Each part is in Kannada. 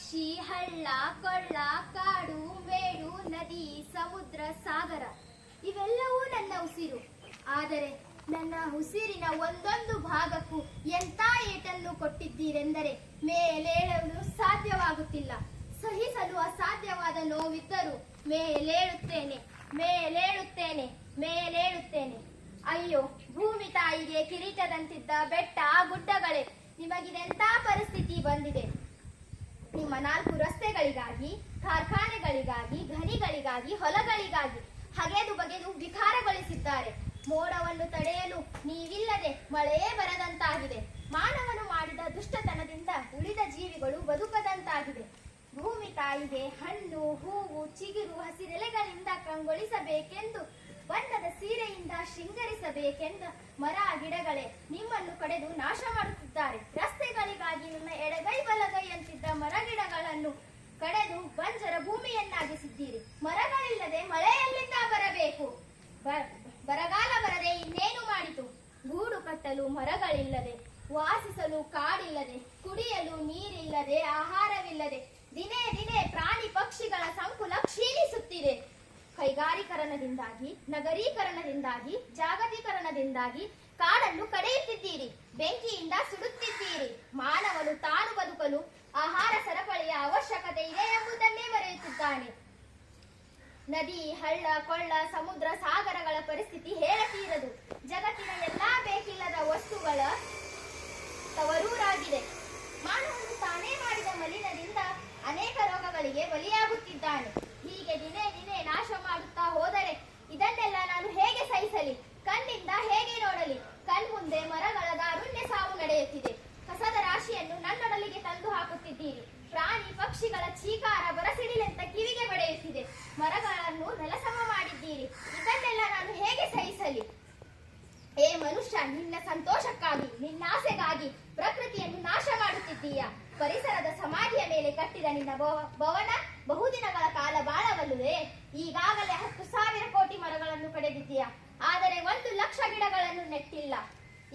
ಪಕ್ಷಿ, ಹಳ್ಳ, ಕೊಳ್ಳ, ಕಾಡು, ಮೇಡು, ನದಿ, ಸಮುದ್ರ, ಸಾಗರ ಇವೆಲ್ಲವೂ ನನ್ನ ಉಸಿರು. ಆದರೆ ನನ್ನ ಉಸಿರಿನ ಒಂದೊಂದು ಭಾಗಕ್ಕೂ ಎಂಥ ಏಟನ್ನು ಕೊಟ್ಟಿದ್ದೀರೆಂದರೆ ಮೇಲೇಳಲು ಸಾಧ್ಯವಾಗುತ್ತಿಲ್ಲ. ಸಹಿಸಲು ಅಸಾಧ್ಯವಾದ ನೋವಿದ್ದರೂ ಮೇಲೇಳುತ್ತೇನೆ, ಮೇಲೇಳುತ್ತೇನೆ, ಮೇಲೇಳುತ್ತೇನೆ. ಅಯ್ಯೋ ಭೂಮಿ ತಾಯಿಗೆ ಕಿರೀಟದಂತಿದ್ದ ಬೆಟ್ಟ ಗುಡ್ಡಗಳೇ, ನಿಮಗಿದೆಂಥ ಪರಿಸ್ಥಿತಿ ಬಂದಿದೆ? ನಿಮ್ಮ 4 ರಸ್ತೆಗಳಿಗಾಗಿ, ಕಾರ್ಖಾನೆಗಳಿಗಾಗಿ, ಗಣಿಗಳಿಗಾಗಿ, ಹೊಲಗಳಿಗಾಗಿ ಹಗೆದು ಬಗೆದು ವಿಕಾರಗೊಳಿಸಿದ್ದಾರೆ. ಮೋಡವನ್ನು ತಡೆಯಲು ನೀವಿಲ್ಲದೆ ಮಳೆಯೇ ಬರದಂತಾಗಿದೆ. ಮಾನವನು ಮಾಡಿದ ದುಷ್ಟತನದಿಂದ ಉಳಿದ ಜೀವಿಗಳು ಬದುಕದಂತಾಗಿದೆ. ಭೂಮಿ ತಾಯಿಗೆ ಹಣ್ಣು, ಹೂವು, ಚಿಗುರು, ಹಸಿರೆಲೆಗಳಿಂದ ಕಂಗೊಳಿಸಬೇಕೆಂದು, ಬಣ್ಣದ ಸೀರೆಯಿಂದ ಶೃಂಗರಿಸಬೇಕೆಂದು ಮರ ಗಿಡಗಳೇ ನಿಮ್ಮನ್ನು ಕಡೆದು ನಾಶ ಮಾಡುತ್ತಿದ್ದಾರೆ. ರಸ್ತೆಗಳಿಗಾಗಿ ನಿಮ್ಮ ಎಡಗೈ ಬಲಗೈ ಅಂತಿದ್ದ ಮರ ಗಿಡಗಳನ್ನು ಕಡೆದು ಬಂಜರ ಭೂಮಿಯನ್ನಾಗಿಸಿದ್ದೀರಿ. ಮರಗಳಿಲ್ಲದೆ ಮಳೆ ಎಲ್ಲಿಂದ ಬರಬೇಕು? ಬರಗಾಲ ಬರದೆ ಇನ್ನೇನು ಮಾಡಿತು? ಗೂಡು ಕಟ್ಟಲು ಮರಗಳಿಲ್ಲದೆ, ವಾಸಿಸಲು ಕಾಡಿಲ್ಲದೆ, ಕುಡಿಯಲು ನೀರಿಲ್ಲದೆ, ಆಹಾರವಿಲ್ಲದೆ ದಿನೇ ದಿನೇ ಪ್ರಾಣಿ ಪಕ್ಷಿಗಳ ಸಂಕುಲ ಕ್ಷೀಣಿಸುತ್ತಿದೆ. ಕೈಗಾರೀಕರಣದಿಂದಾಗಿ, ನಗರೀಕರಣದಿಂದಾಗಿ, ಜಾಗತೀಕರಣದಿಂದಾಗಿ ಕಾಡನ್ನು ಕಡಿಯುತ್ತಿದ್ದೀರಿ, ಬೆಂಕಿಯಿಂದ ಸುಡುತ್ತಿದ್ದೀರಿ. ಮಾನವನು ತಾನು ಬದುಕಲು ಆಹಾರ ಸರಪಳಿಯ ಅವಶ್ಯಕತೆ ಇದೆ ಎಂಬುದನ್ನೇ ಮರೆಯುತ್ತಿದ್ದಾನೆ. ನದಿ, ಹಳ್ಳ, ಕೊಳ್ಳ, ಸಮುದ್ರ, ಸಾಗರಗಳ ಪರಿಸ್ಥಿತಿ ಹೇಳತೀರದು. ಜಗತ್ತಿನ ಎಲ್ಲಾ ಬೇಕಿಲ್ಲದ ವಸ್ತುಗಳ ತವರೂರಾಗಿದೆ. ಮಾನವನು ತಾನೇ ಮಾಡಿದ ಮಲಿನದಿಂದ ಅನೇಕ ರೋಗಗಳಿಗೆ ಬಲಿಯಾಗುತ್ತಿದ್ದಾನೆ. ಹೀಗೆ ದಿನೇ ದಿನೇ ನಾಶ ಮಾಡುತ್ತಾ ಹೋದರೆ ಇದನ್ನೆಲ್ಲ ನಾನು ಹೇಗೆ ಸಹಿಸಲಿ? ಕಣ್ಣಿಂದ ಹೇಗೆ ನೋಡಲಿ? ಕಣ್ಮುಂದೆ ಮರಗಳ ದಾರುಣ್ಯ ಸಾವು ನಡೆಯುತ್ತಿದೆ. ಕಸದ ರಾಶಿಯನ್ನು ನನ್ನೊಡಲಿಗೆ ತಂದು ಹಾಕುತ್ತಿದ್ದೀರಿ. ಪ್ರಾಣಿ ಪಕ್ಷಿಗಳ ಚೀಕಾರ ಬರಸಿಡಿಲೆಂತ ಕಿವಿಗೆ ಬಡಿಯುತ್ತಿದೆ. ಮರಗಳನ್ನು ನೆಲಸಮ ಮಾಡಿದ್ದೀರಿ. ಇದನ್ನೆಲ್ಲ ನಾನು ಹೇಗೆ ಸಹಿಸಲಿ? ಏ ಮನುಷ್ಯ, ನಿನ್ನ ಸಂತೋಷಕ್ಕಾಗಿ, ನಿನ್ನಾಸೆಗಾಗಿ ಪ್ರಕೃತಿಯನ್ನು ನಾಶ ಮಾಡುತ್ತಿದ್ದೀಯ. ಪರಿಸರದ ಸಮಾಧಿಯ ಮೇಲೆ ಕಟ್ಟಿದ ನಿನ್ನ ಭವನ ಬಹುದಿನಗಳ ಕಾಲ ಬಾಳಬಲ್ಲುದೆ? ಈಗಾಗಲೇ 10,000 ಕೋಟಿ ಮರಗಳನ್ನು ಕಡಿದಿದ್ದೀಯ, ಆದರೆ 1,00,000 ಗಿಡಗಳನ್ನು ನೆಟ್ಟಿಲ್ಲ.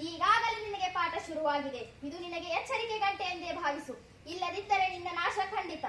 ಈಗಾಗಲೇ ನಿನಗೆ ಪಾಠ ಶುರುವಾಗಿದೆ. ಇದು ನಿನಗೆ ಎಚ್ಚರಿಕೆ ಗಂಟೆ ಎಂದೇ ಭಾವಿಸು. ಇಲ್ಲದಿದ್ದರೆ ನಿನ್ನ ನಾಶ ಖಂಡಿತ.